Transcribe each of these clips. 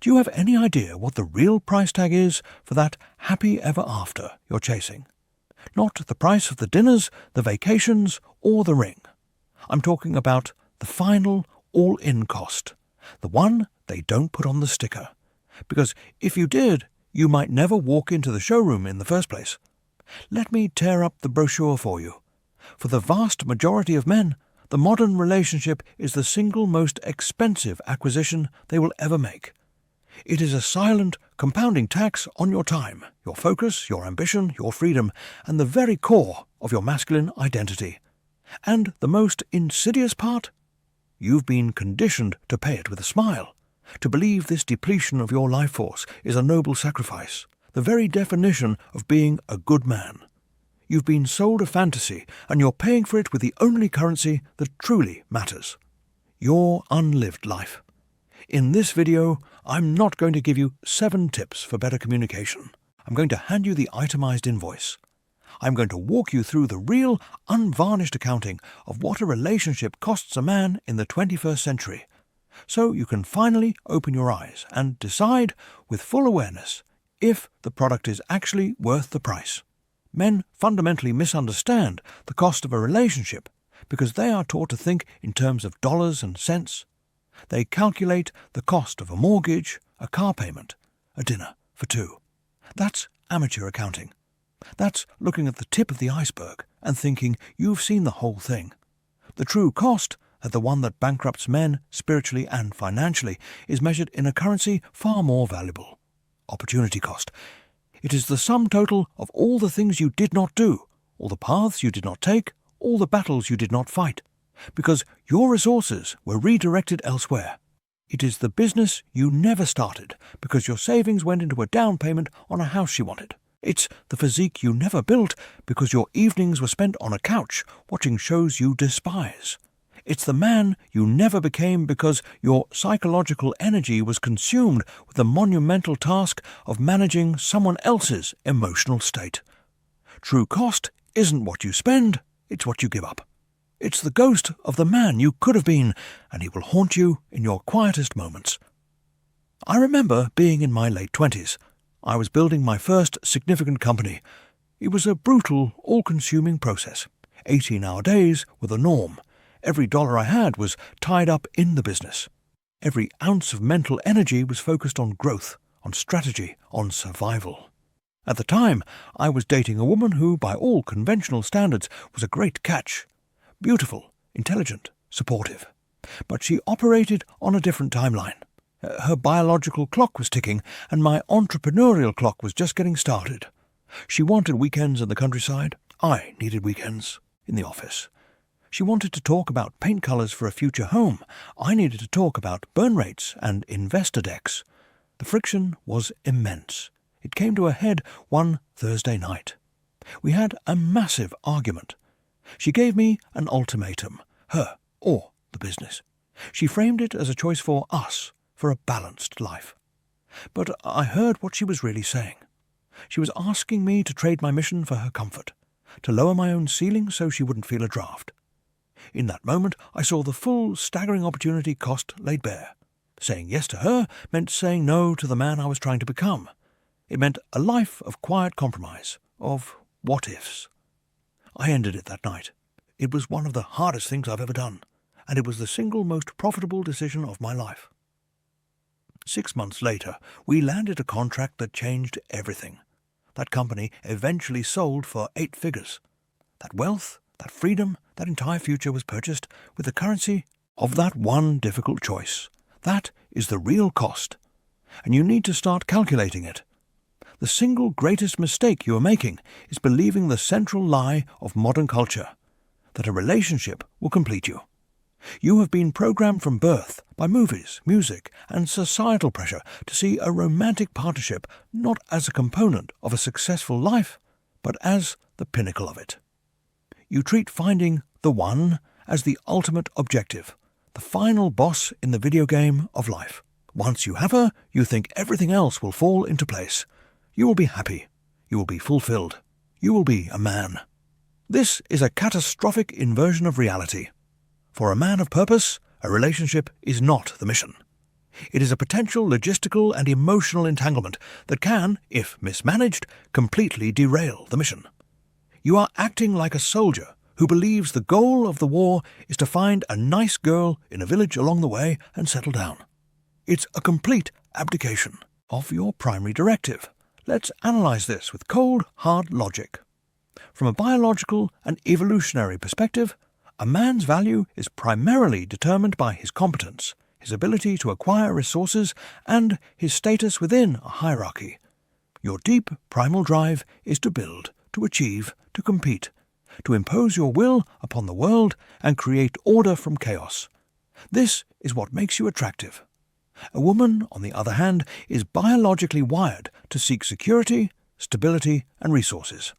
Do you have any idea what the real price tag is for that happy ever after you're chasing? Not the price of the dinners, the vacations, or the ring. I'm talking about the final all-in cost, the one they don't put on the sticker. Because if you did, you might never walk into the showroom in the first place. Let me tear up the brochure for you. For the vast majority of men, the modern relationship is the single most expensive acquisition they will ever make. It is a silent, compounding tax on your time, your focus, your ambition, your freedom, and the very core of your masculine identity. And the most insidious part? You've been conditioned to pay it with a smile, to believe this depletion of your life force is a noble sacrifice, the very definition of being a good man. You've been sold a fantasy, and you're paying for it with the only currency that truly matters: your unlived life. In this video, I'm not going to give you 7 tips for better communication. I'm going to hand you the itemized invoice. I'm going to walk you through the real, unvarnished accounting of what a relationship costs a man in the 21st century, so you can finally open your eyes and decide with full awareness if the product is actually worth the price. Men fundamentally misunderstand the cost of a relationship because they are taught to think in terms of dollars and cents. They calculate the cost of a mortgage, a car payment, a dinner for 2. That's amateur accounting. That's looking at the tip of the iceberg and thinking you've seen the whole thing. The true cost, the one that bankrupts men spiritually and financially, is measured in a currency far more valuable: opportunity cost. It is the sum total of all the things you did not do, all the paths you did not take, all the battles you did not fight, because your resources were redirected elsewhere. It is the business you never started because your savings went into a down payment on a house you wanted. It's the physique you never built because your evenings were spent on a couch watching shows you despise. It's the man you never became because your psychological energy was consumed with the monumental task of managing someone else's emotional state. True cost isn't what you spend, it's what you give up. It's the ghost of the man you could have been, and he will haunt you in your quietest moments. I remember being in my late 20s. I was building my first significant company. It was a brutal, all-consuming process. 18-hour days were the norm. Every dollar I had was tied up in the business. Every ounce of mental energy was focused on growth, on strategy, on survival. At the time, I was dating a woman who, by all conventional standards, was a great catch. Beautiful, intelligent, supportive. But she operated on a different timeline. Her biological clock was ticking, and my entrepreneurial clock was just getting started. She wanted weekends in the countryside. I needed weekends in the office. She wanted to talk about paint colours for a future home. I needed to talk about burn rates and investor decks. The friction was immense. It came to a head one Thursday night. We had a massive argument. She gave me an ultimatum, her or the business. She framed it as a choice for us, for a balanced life. But I heard what she was really saying. She was asking me to trade my mission for her comfort, to lower my own ceiling so she wouldn't feel a draft. In that moment, I saw the full, staggering opportunity cost laid bare. Saying yes to her meant saying no to the man I was trying to become. It meant a life of quiet compromise, of what-ifs. I ended it that night. It was one of the hardest things I've ever done, and it was the single most profitable decision of my life. 6 months later, we landed a contract that changed everything. That company eventually sold for 8 figures. That wealth, that freedom, that entire future was purchased with the currency of that one difficult choice. That is the real cost, and you need to start calculating it. The single greatest mistake you are making is believing the central lie of modern culture, that a relationship will complete you. You have been programmed from birth by movies, music, and societal pressure to see a romantic partnership not as a component of a successful life, but as the pinnacle of it. You treat finding the one as the ultimate objective, the final boss in the video game of life. Once you have her, you think everything else will fall into place. You will be happy. You will be fulfilled. You will be a man. This is a catastrophic inversion of reality. For a man of purpose, a relationship is not the mission. It is a potential logistical and emotional entanglement that can, if mismanaged, completely derail the mission. You are acting like a soldier who believes the goal of the war is to find a nice girl in a village along the way and settle down. It's a complete abdication of your primary directive. Let's analyze this with cold, hard logic. From a biological and evolutionary perspective, a man's value is primarily determined by his competence, his ability to acquire resources, and his status within a hierarchy. Your deep primal drive is to build, to achieve, to compete, to impose your will upon the world and create order from chaos. This is what makes you attractive. A woman, on the other hand, is biologically wired to seek security, stability, and resources.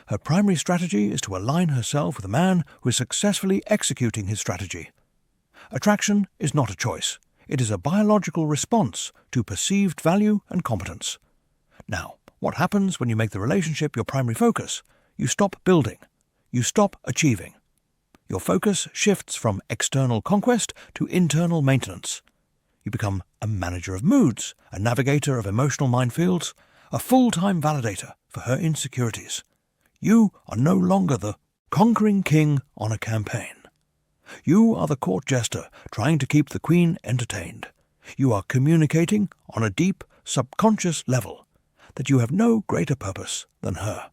Her primary strategy is to align herself with a man who is successfully executing his strategy. Attraction is not a choice. It is a biological response to perceived value and competence. Now, what happens when you make the relationship your primary focus? You stop building. You stop achieving. Your focus shifts from external conquest to internal maintenance. You become a manager of moods, a navigator of emotional minefields, a full-time validator for her insecurities. You are no longer the conquering king on a campaign. You are the court jester trying to keep the queen entertained. You are communicating on a deep, subconscious level that you have no greater purpose than her.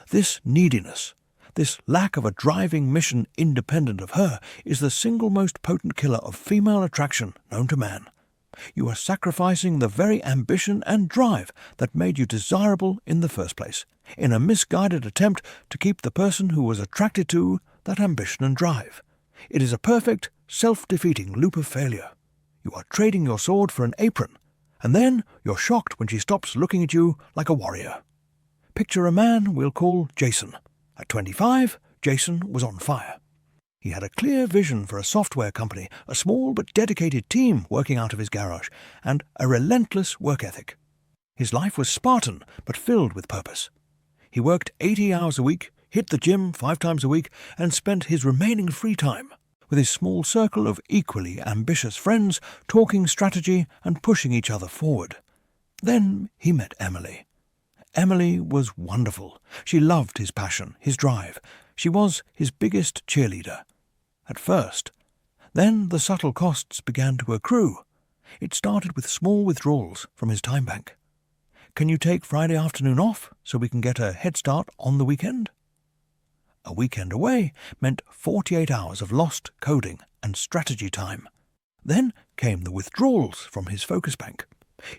This neediness, this lack of a driving mission independent of her, is the single most potent killer of female attraction known to man. You are sacrificing the very ambition and drive that made you desirable in the first place, in a misguided attempt to keep the person who was attracted to that ambition and drive. It is a perfect, self-defeating loop of failure. You are trading your sword for an apron, and then you're shocked when she stops looking at you like a warrior. Picture a man we'll call Jason. At 25, Jason was on fire. He had a clear vision for a software company, a small but dedicated team working out of his garage, and a relentless work ethic. His life was Spartan but filled with purpose. He worked 80 hours a week, hit the gym 5 times a week, and spent his remaining free time with his small circle of equally ambitious friends talking strategy and pushing each other forward. Then he met Emily. Emily was wonderful. She loved his passion, his drive. She was his biggest cheerleader. At first. Then the subtle costs began to accrue. It started with small withdrawals from his time bank. Can you take Friday afternoon off so we can get a head start on the weekend? A weekend away meant 48 hours of lost coding and strategy time. Then came the withdrawals from his focus bank.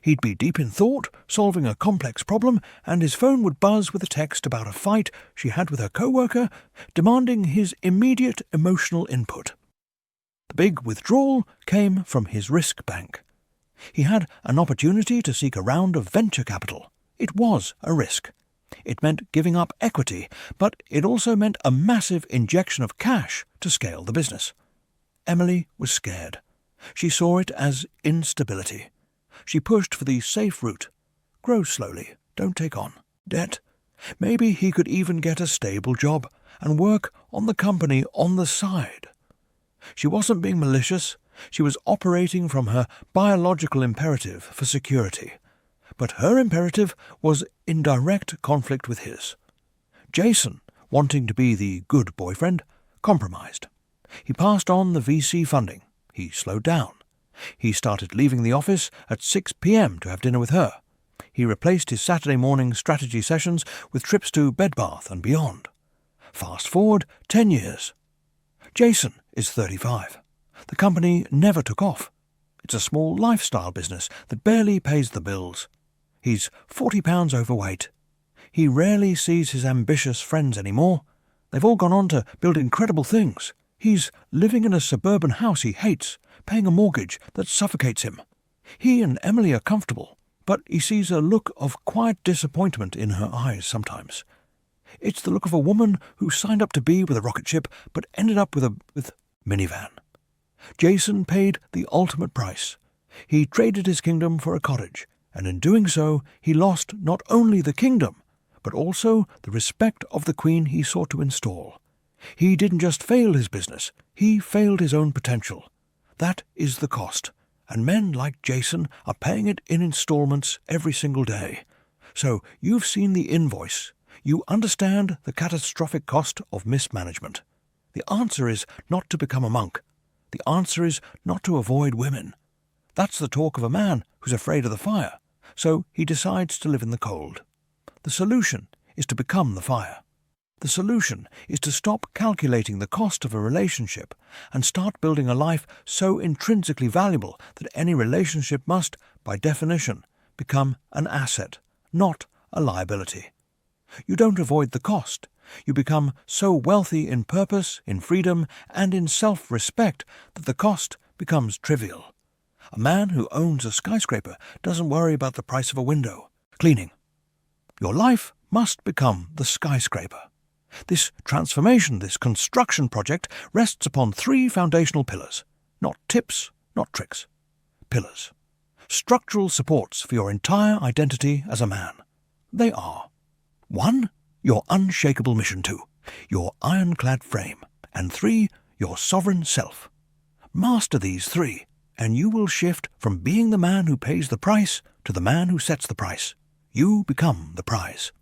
He'd be deep in thought, solving a complex problem, and his phone would buzz with a text about a fight she had with her coworker, demanding his immediate emotional input. The big withdrawal came from his risk bank. He had an opportunity to seek a round of venture capital. It was a risk. It meant giving up equity, but it also meant a massive injection of cash to scale the business. Emily was scared. She saw it as instability. She pushed for the safe route. Grow slowly, don't take on debt. Maybe he could even get a stable job and work on the company on the side. She wasn't being malicious. She was operating from her biological imperative for security. But her imperative was in direct conflict with his. Jason, wanting to be the good boyfriend, compromised. He passed on the VC funding. He slowed down. He started leaving the office at 6 p.m. to have dinner with her. He replaced his Saturday morning strategy sessions with trips to Bed Bath and beyond. Fast forward 10 years. Jason is 35. The company never took off. It's a small lifestyle business that barely pays the bills. He's 40 pounds overweight. He rarely sees his ambitious friends anymore. They've all gone on to build incredible things. He's living in a suburban house he hates, paying a mortgage that suffocates him. He and Emily are comfortable, but he sees a look of quiet disappointment in her eyes sometimes. It's the look of a woman who signed up to be with a rocket ship but ended up with a minivan. Jason paid the ultimate price. He traded his kingdom for a cottage, and in doing so he lost not only the kingdom, but also the respect of the queen he sought to install. He didn't just fail his business, he failed his own potential. That is the cost, And men like Jason are paying it in installments every single day. So you've seen the invoice. You understand the catastrophic cost of mismanagement. The answer is not to become a monk. The answer is not to avoid women. That's the talk of a man who's afraid of the fire, so he decides to live in the cold. The solution is to become the fire. The solution is to stop calculating the cost of a relationship and start building a life so intrinsically valuable that any relationship must, by definition, become an asset, not a liability. You don't avoid the cost. You become so wealthy in purpose, in freedom, and in self-respect that the cost becomes trivial. A man who owns a skyscraper doesn't worry about the price of a window. Cleaning. Your life must become the skyscraper. This transformation, this construction project, rests upon 3 foundational pillars. Not tips, not tricks. Pillars. Structural supports for your entire identity as a man. They are 1. Your unshakable mission. 2. Your ironclad frame. And 3. Your sovereign self. Master these 3, and you will shift from being the man who pays the price to the man who sets the price. You become the prize.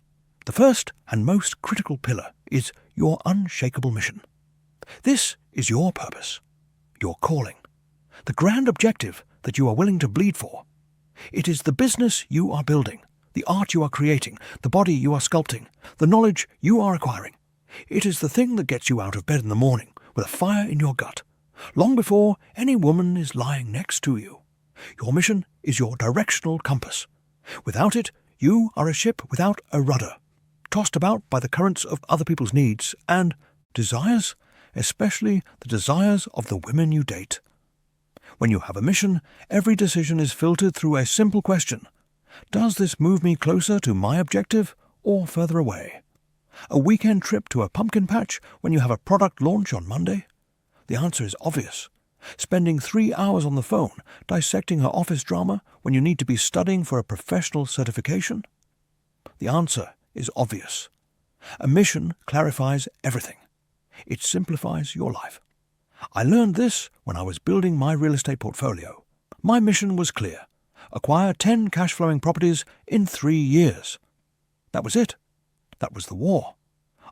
The first and most critical pillar is your unshakable mission. This is your purpose, your calling, the grand objective that you are willing to bleed for. It is the business you are building, the art you are creating, the body you are sculpting, the knowledge you are acquiring. It is the thing that gets you out of bed in the morning with a fire in your gut, long before any woman is lying next to you. Your mission is your directional compass. Without it, you are a ship without a rudder, tossed about by the currents of other people's needs and desires, especially the desires of the women you date. When you have a mission, every decision is filtered through a simple question. Does this move me closer to my objective or further away? A weekend trip to a pumpkin patch when you have a product launch on Monday? The answer is obvious. Spending 3 hours on the phone dissecting her office drama when you need to be studying for a professional certification? The answer is obvious. A mission clarifies everything. It simplifies your life. I learned this when I was building my real estate portfolio. My mission was clear. Acquire 10 cash-flowing properties in 3 years. That was it. That was the war.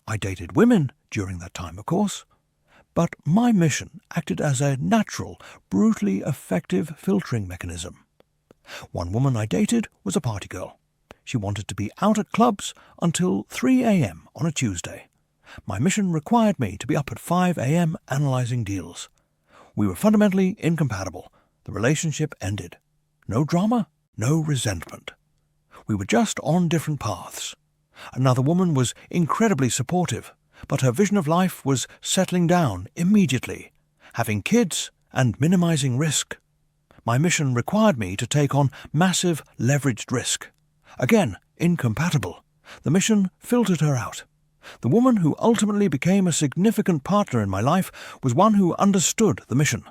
I dated women during that time, of course. But my mission acted as a natural, brutally effective filtering mechanism. One woman I dated was a party girl. She wanted to be out at clubs until 3 a.m. on a Tuesday. My mission required me to be up at 5 a.m. analyzing deals. We were fundamentally incompatible. The relationship ended. No drama, no resentment. We were just on different paths. Another woman was incredibly supportive, but her vision of life was settling down immediately, having kids and minimizing risk. My mission required me to take on massive leveraged risk. Again, incompatible. The mission filtered her out. The woman who ultimately became a significant partner in my life was one who understood the mission.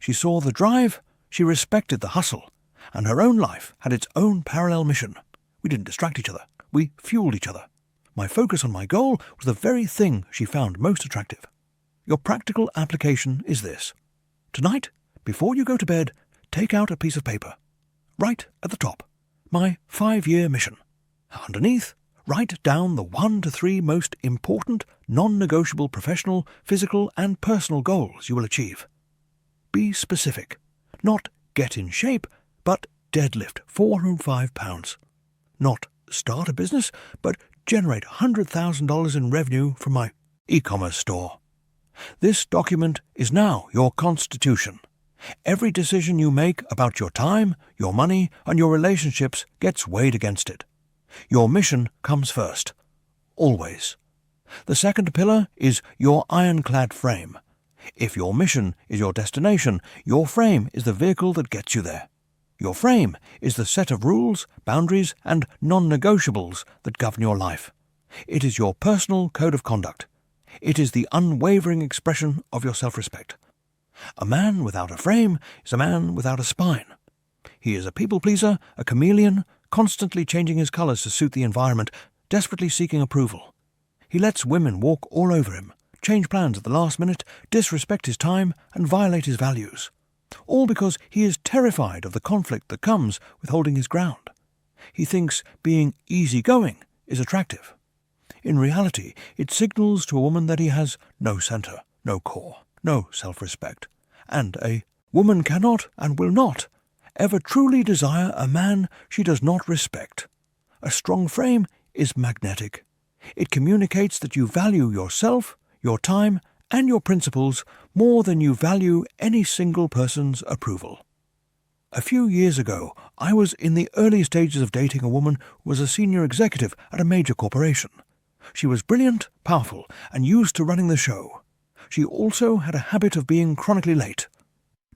She saw the drive, she respected the hustle, and her own life had its own parallel mission. We didn't distract each other. We fueled each other. My focus on my goal was the very thing she found most attractive. Your practical application is this. Tonight, before you go to bed, take out a piece of paper. Write at the top, my 5-year mission. Underneath, write down the 1 to 3 most important, non-negotiable professional, physical, and personal goals you will achieve. Be specific. Not get in shape, but deadlift 405 pounds. Not start a business, but generate $100,000 in revenue from my e-commerce store. This document is now your constitution. Every decision you make about your time, your money, and your relationships gets weighed against it. Your mission comes first. Always. The second pillar is your ironclad frame. If your mission is your destination, your frame is the vehicle that gets you there. Your frame is the set of rules, boundaries, and non-negotiables that govern your life. It is your personal code of conduct. It is the unwavering expression of your self-respect. A man without a frame is a man without a spine. He is a people-pleaser, a chameleon, constantly changing his colors to suit the environment, desperately seeking approval. He lets women walk all over him, change plans at the last minute, disrespect his time, and violate his values. All because he is terrified of the conflict that comes with holding his ground. He thinks being easygoing is attractive. In reality, it signals to a woman that he has no centre, no core, no self-respect, and a woman cannot and will not ever truly desire a man she does not respect. A strong frame is magnetic. It communicates that you value yourself, your time, and your principles more than you value any single person's approval. A few years ago, I was in the early stages of dating a woman who was a senior executive at a major corporation. She was brilliant, powerful, and used to running the show. She also had a habit of being chronically late.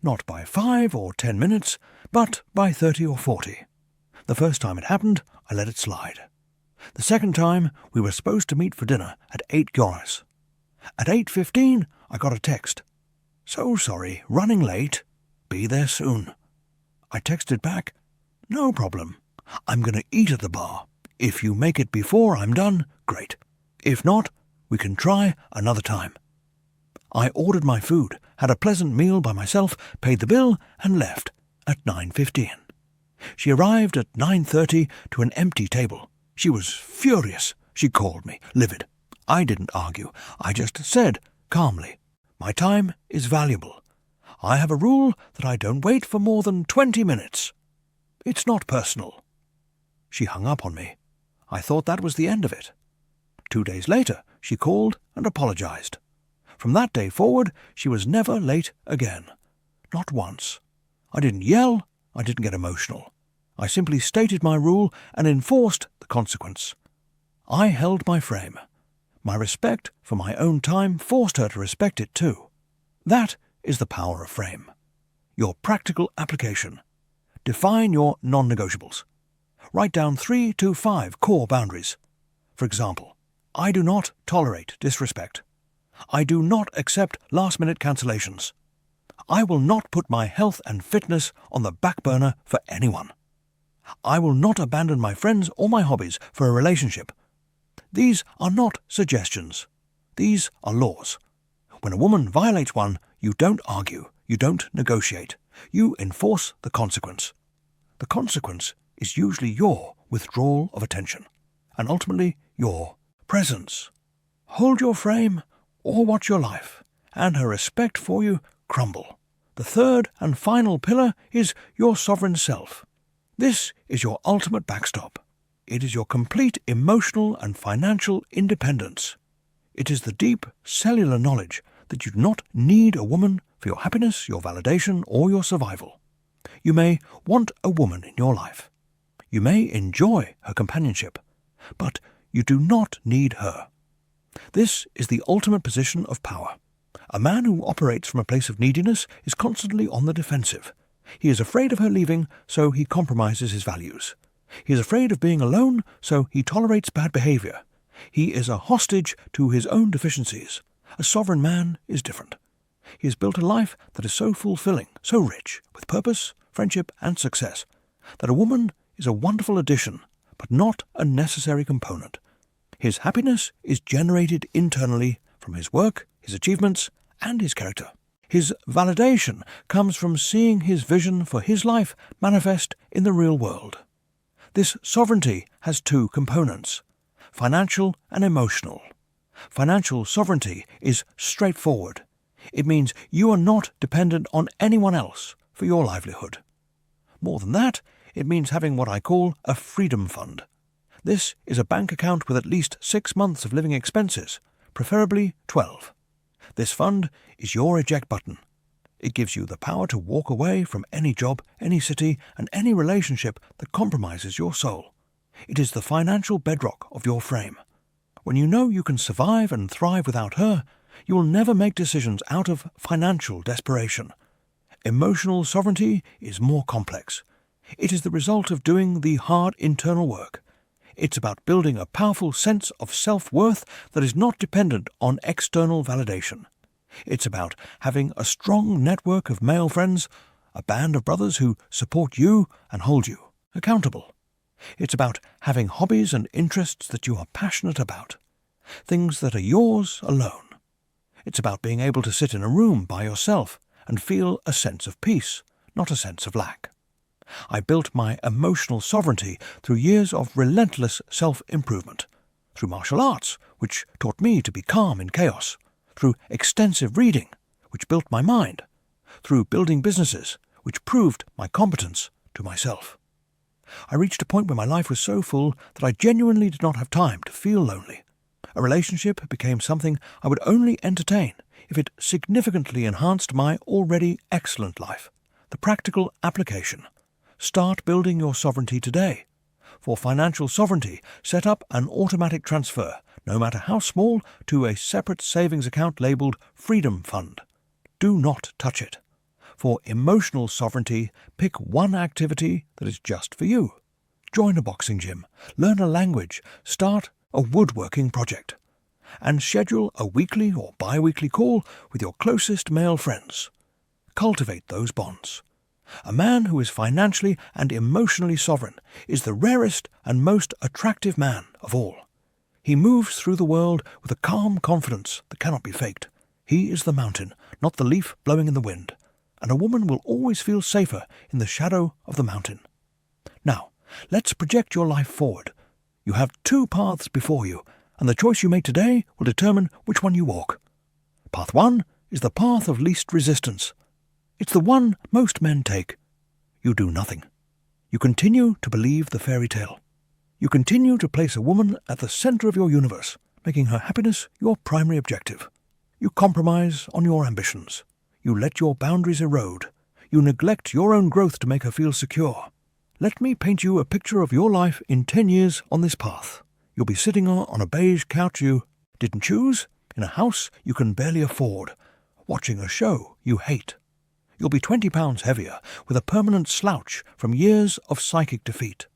Not by 5 or 10 minutes, but by 30 or 40. The first time it happened, I let it slide. The second time, we were supposed to meet for dinner at 8 euros. At 8:15, I got a text. "So sorry, running late. Be there soon." I texted back, "No problem. I'm going to eat at the bar. If you make it before I'm done, great. If not, we can try another time." I ordered my food, had a pleasant meal by myself, paid the bill, and left at 9:15. She arrived at 9:30 to an empty table. She was furious. She called me, livid. I didn't argue. I just said, calmly, "My time is valuable. I have a rule that I don't wait for more than 20 minutes. It's not personal." She hung up on me. I thought that was the end of it. 2 days later, she called and apologized. From that day forward, she was never late again. Not once. I didn't yell. I didn't get emotional. I simply stated my rule and enforced the consequence. I held my frame. My respect for my own time forced her to respect it too. That is the power of frame. Your practical application. Define your non-negotiables. Write down 3 to 5 core boundaries. For example, I do not tolerate disrespect. I do not accept last-minute cancellations. I will not put my health and fitness on the back burner for anyone. I will not abandon my friends or my hobbies for a relationship. These are not suggestions. These are laws. When a woman violates one, you don't argue, you don't negotiate. You enforce the consequence. The consequence is usually your withdrawal of attention, and ultimately your presence. Hold your frame or watch your life, and her respect for you crumble. The third and final pillar is your sovereign self. This is your ultimate backstop. It is your complete emotional and financial independence. It is the deep cellular knowledge that you do not need a woman for your happiness, your validation, or your survival. You may want a woman in your life. You may enjoy her companionship, but you do not need her. This is the ultimate position of power. A man who operates from a place of neediness is constantly on the defensive. He is afraid of her leaving, so he compromises his values. He is afraid of being alone, so he tolerates bad behavior. He is a hostage to his own deficiencies. A sovereign man is different. He has built a life that is so fulfilling, so rich, with purpose, friendship, and success, that a woman is a wonderful addition, but not a necessary component. His happiness is generated internally from his work, his achievements, and his character. His validation comes from seeing his vision for his life manifest in the real world. This sovereignty has 2 components, financial and emotional. Financial sovereignty is straightforward. It means you are not dependent on anyone else for your livelihood. More than that, it means having what I call a freedom fund. This is a bank account with at least 6 months of living expenses, preferably 12. This fund is your eject button. It gives you the power to walk away from any job, any city, and any relationship that compromises your soul. It is the financial bedrock of your frame. When you know you can survive and thrive without her, you will never make decisions out of financial desperation. Emotional sovereignty is more complex. It is the result of doing the hard internal work. It's about building a powerful sense of self-worth that is not dependent on external validation. It's about having a strong network of male friends, a band of brothers who support you and hold you accountable. It's about having hobbies and interests that you are passionate about, things that are yours alone. It's about being able to sit in a room by yourself and feel a sense of peace, not a sense of lack. I built my emotional sovereignty through years of relentless self-improvement, through martial arts, which taught me to be calm in chaos, through extensive reading, which built my mind, through building businesses, which proved my competence to myself. I reached a point where my life was so full that I genuinely did not have time to feel lonely. A relationship became something I would only entertain if it significantly enhanced my already excellent life. The practical application. Start building your sovereignty today. For financial sovereignty, set up an automatic transfer, no matter how small, to a separate savings account labelled Freedom Fund. Do not touch it. For emotional sovereignty, pick one activity that is just for you. Join a boxing gym, learn a language, start a woodworking project, and schedule a weekly or bi-weekly call with your closest male friends. Cultivate those bonds. A man who is financially and emotionally sovereign is the rarest and most attractive man of all. He moves through the world with a calm confidence that cannot be faked. He is the mountain, not the leaf blowing in the wind, and a woman will always feel safer in the shadow of the mountain. Now, let's project your life forward. You have two paths before you, and the choice you make today will determine which one you walk. Path 1 is the path of least resistance. It's the one most men take. You do nothing. You continue to believe the fairy tale. You continue to place a woman at the center of your universe, making her happiness your primary objective. You compromise on your ambitions. You let your boundaries erode. You neglect your own growth to make her feel secure. Let me paint you a picture of your life in 10 years on this path. You'll be sitting on a beige couch you didn't choose, in a house you can barely afford, watching a show you hate. You'll be 20 pounds heavier, with a permanent slouch from years of psychic defeat.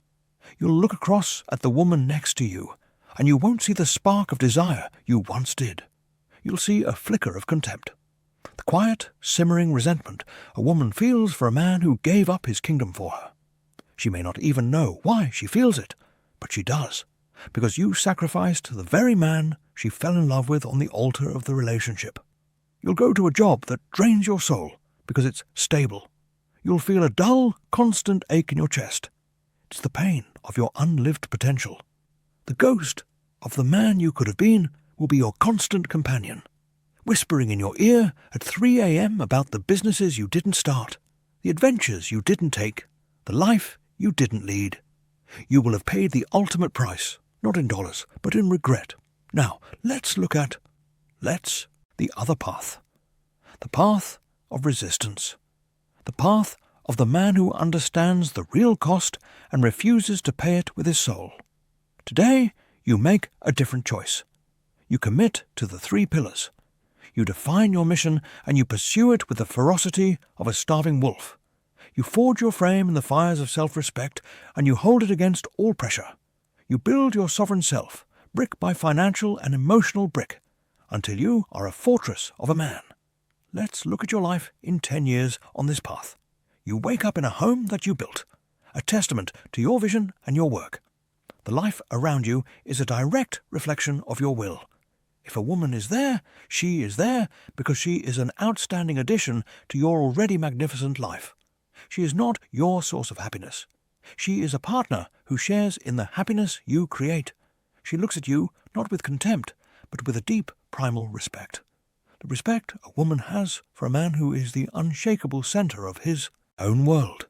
You'll look across at the woman next to you, and you won't see the spark of desire you once did. You'll see a flicker of contempt. The quiet, simmering resentment a woman feels for a man who gave up his kingdom for her. She may not even know why she feels it, but she does, because you sacrificed the very man she fell in love with on the altar of the relationship. You'll go to a job that drains your soul because it's stable. You'll feel a dull, constant ache in your chest. It's the pain of your unlived potential. The ghost of the man you could have been will be your constant companion, whispering in your ear at 3 a.m. about the businesses you didn't start, the adventures you didn't take, the life you didn't lead. You will have paid the ultimate price, not in dollars, but in regret. Now, let's look at the other path. The path of resistance. The path of the man who understands the real cost and refuses to pay it with his soul. Today, you make a different choice. You commit to the 3 pillars. You define your mission and you pursue it with the ferocity of a starving wolf. You forge your frame in the fires of self-respect and you hold it against all pressure. You build your sovereign self, brick by financial and emotional brick, until you are a fortress of a man. Let's look at your life in 10 years on this path. You wake up in a home that you built, a testament to your vision and your work. The life around you is a direct reflection of your will. If a woman is there, she is there because she is an outstanding addition to your already magnificent life. She is not your source of happiness. She is a partner who shares in the happiness you create. She looks at you not with contempt, but with a deep primal respect. The respect a woman has for a man who is the unshakable center of his own world.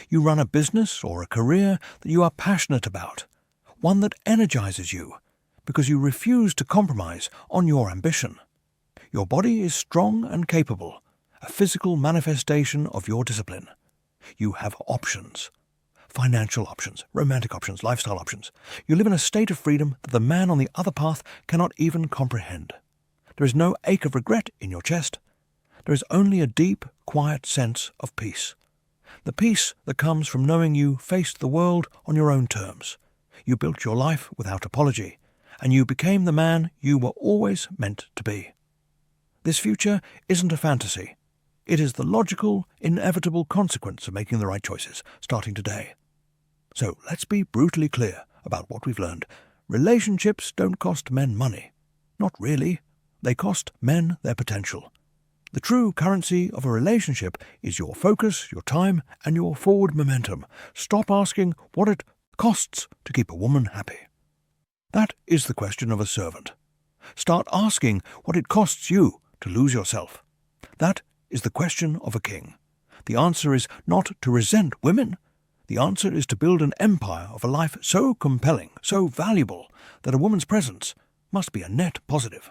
You run a business or a career that you are passionate about, one that energizes you, because you refuse to compromise on your ambition. Your body is strong and capable, a physical manifestation of your discipline. You have options. Financial options, romantic options, lifestyle options. You live in a state of freedom that the man on the other path cannot even comprehend. There is no ache of regret in your chest. There is only a deep, quiet sense of peace. The peace that comes from knowing you faced the world on your own terms. You built your life without apology, and you became the man you were always meant to be. This future isn't a fantasy. It is the logical, inevitable consequence of making the right choices, starting today. So let's be brutally clear about what we've learned. Relationships don't cost men money. Not really. They cost men their potential. The true currency of a relationship is your focus, your time, and your forward momentum. Stop asking what it costs to keep a woman happy. That is the question of a servant. Start asking what it costs you to lose yourself. That is the question of a king. The answer is not to resent women. The answer is to build an empire of a life so compelling, so valuable, that a woman's presence must be a net positive.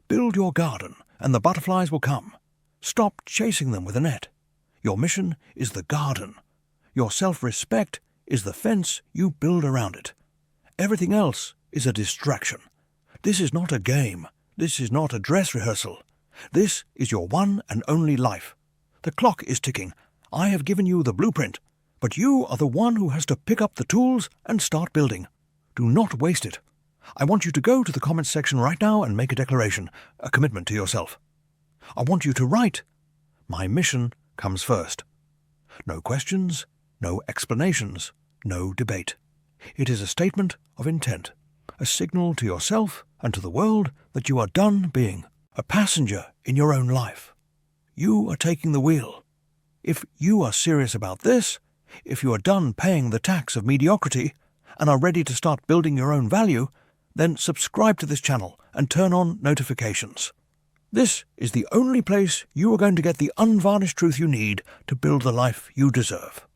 Build your garden, and the butterflies will come. Stop chasing them with a net. Your mission is the garden. Your self-respect is the fence you build around it. Everything else is a distraction. This is not a game. This is not a dress rehearsal. This is your one and only life. The clock is ticking. I have given you the blueprint, but you are the one who has to pick up the tools and start building. Do not waste it. I want you to go to the comments section right now and make a declaration, a commitment to yourself. I want you to write, "My mission comes first." No questions, no explanations, no debate. It is a statement of intent, a signal to yourself and to the world that you are done being a passenger in your own life. You are taking the wheel. If you are serious about this, if you are done paying the tax of mediocrity and are ready to start building your own value, then subscribe to this channel and turn on notifications. This is the only place you are going to get the unvarnished truth you need to build the life you deserve.